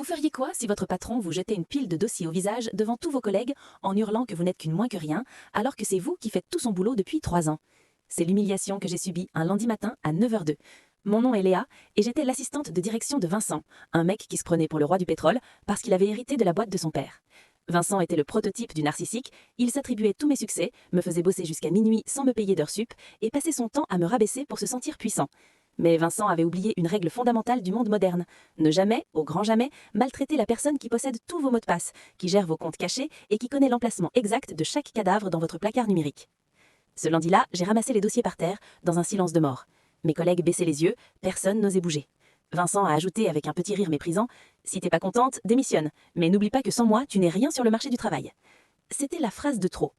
Vous feriez quoi si votre patron vous jetait une pile de dossiers au visage devant tous vos collègues en hurlant que vous n'êtes qu'une moins que rien, alors que c'est vous qui faites tout son boulot depuis 3 ans? C'est l'humiliation que j'ai subie un lundi matin à 9h02. Mon nom est Léa et j'étais l'assistante de direction de Vincent, un mec qui se prenait pour le roi du pétrole parce qu'il avait hérité de la boîte de son père. Vincent était le prototype du narcissique, il s'attribuait tous mes succès, me faisait bosser jusqu'à minuit sans me payer d'heures sup et passait son temps à me rabaisser pour se sentir puissant. Mais Vincent avait oublié une règle fondamentale du monde moderne. Ne jamais, au grand jamais, maltraiter la personne qui possède tous vos mots de passe, qui gère vos comptes cachés et qui connaît l'emplacement exact de chaque cadavre dans votre placard numérique. Ce lundi-là, j'ai ramassé les dossiers par terre, dans un silence de mort. Mes collègues baissaient les yeux, personne n'osait bouger. Vincent a ajouté avec un petit rire méprisant « Si t'es pas contente, démissionne, mais n'oublie pas que sans moi, tu n'es rien sur le marché du travail. » C'était la phrase de trop.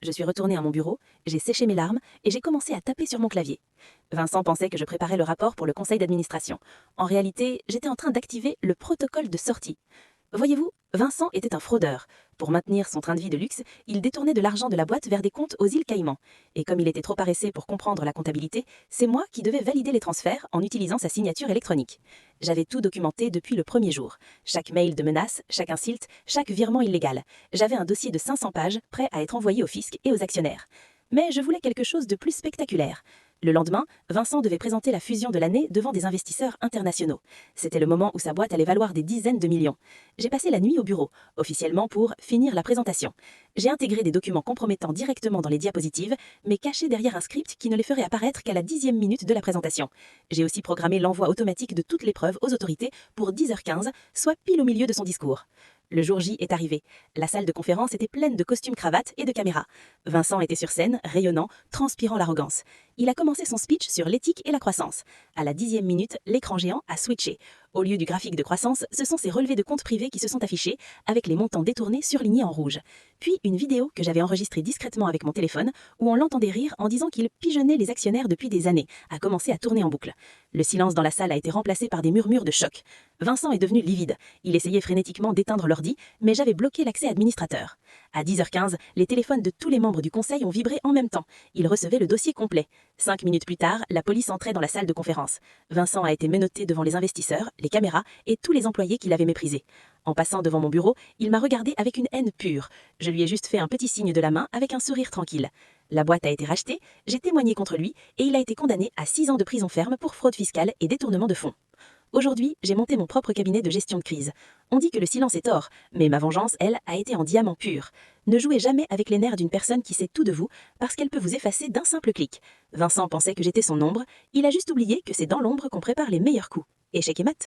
Je suis retournée à mon bureau, j'ai séché mes larmes et j'ai commencé à taper sur mon clavier. Vincent pensait que je préparais le rapport pour le conseil d'administration. En réalité, j'étais en train d'activer le protocole de sortie. Voyez-vous, Vincent était un fraudeur. Pour maintenir son train de vie de luxe, il détournait de l'argent de la boîte vers des comptes aux îles Caïmans. Et comme il était trop paressé pour comprendre la comptabilité, c'est moi qui devais valider les transferts en utilisant sa signature électronique. J'avais tout documenté depuis le premier jour. Chaque mail de menace, chaque insulte, chaque virement illégal. J'avais un dossier de 500 pages prêt à être envoyé au fisc et aux actionnaires. Mais je voulais quelque chose de plus spectaculaire. Le lendemain, Vincent devait présenter la fusion de l'année devant des investisseurs internationaux. C'était le moment où sa boîte allait valoir des dizaines de millions. J'ai passé la nuit au bureau, officiellement pour finir la présentation. J'ai intégré des documents compromettants directement dans les diapositives, mais cachés derrière un script qui ne les ferait apparaître qu'à la 10e minute de la présentation. J'ai aussi programmé l'envoi automatique de toutes les preuves aux autorités pour 10h15, soit pile au milieu de son discours. Le jour J est arrivé. La salle de conférence était pleine de costumes cravates et de caméras. Vincent était sur scène, rayonnant, transpirant l'arrogance. Il a commencé son speech sur l'éthique et la croissance. À la 10e minute, l'écran géant a switché. Au lieu du graphique de croissance, ce sont ses relevés de comptes privés qui se sont affichés, avec les montants détournés surlignés en rouge. Puis une vidéo que j'avais enregistrée discrètement avec mon téléphone, où on l'entendait rire en disant qu'il pigeonnait les actionnaires depuis des années, a commencé à tourner en boucle. Le silence dans la salle a été remplacé par des murmures de choc. Vincent est devenu livide. Il essayait frénétiquement d'éteindre l'ordi, mais j'avais bloqué l'accès administrateur. À 10h15, les téléphones de tous les membres du conseil ont vibré en même temps. Ils recevaient le dossier complet. 5 minutes plus tard, la police entrait dans la salle de conférence. Vincent a été menotté devant les investisseurs, les caméras et tous les employés qui l'avaient méprisé. En passant devant mon bureau, il m'a regardé avec une haine pure. Je lui ai juste fait un petit signe de la main avec un sourire tranquille. La boîte a été rachetée, j'ai témoigné contre lui et il a été condamné à 6 ans de prison ferme pour fraude fiscale et détournement de fonds. Aujourd'hui, j'ai monté mon propre cabinet de gestion de crise. On dit que le silence est or, mais ma vengeance, elle, a été en diamant pur. Ne jouez jamais avec les nerfs d'une personne qui sait tout de vous, parce qu'elle peut vous effacer d'un simple clic. Vincent pensait que j'étais son ombre, il a juste oublié que c'est dans l'ombre qu'on prépare les meilleurs coups. Échec et mat.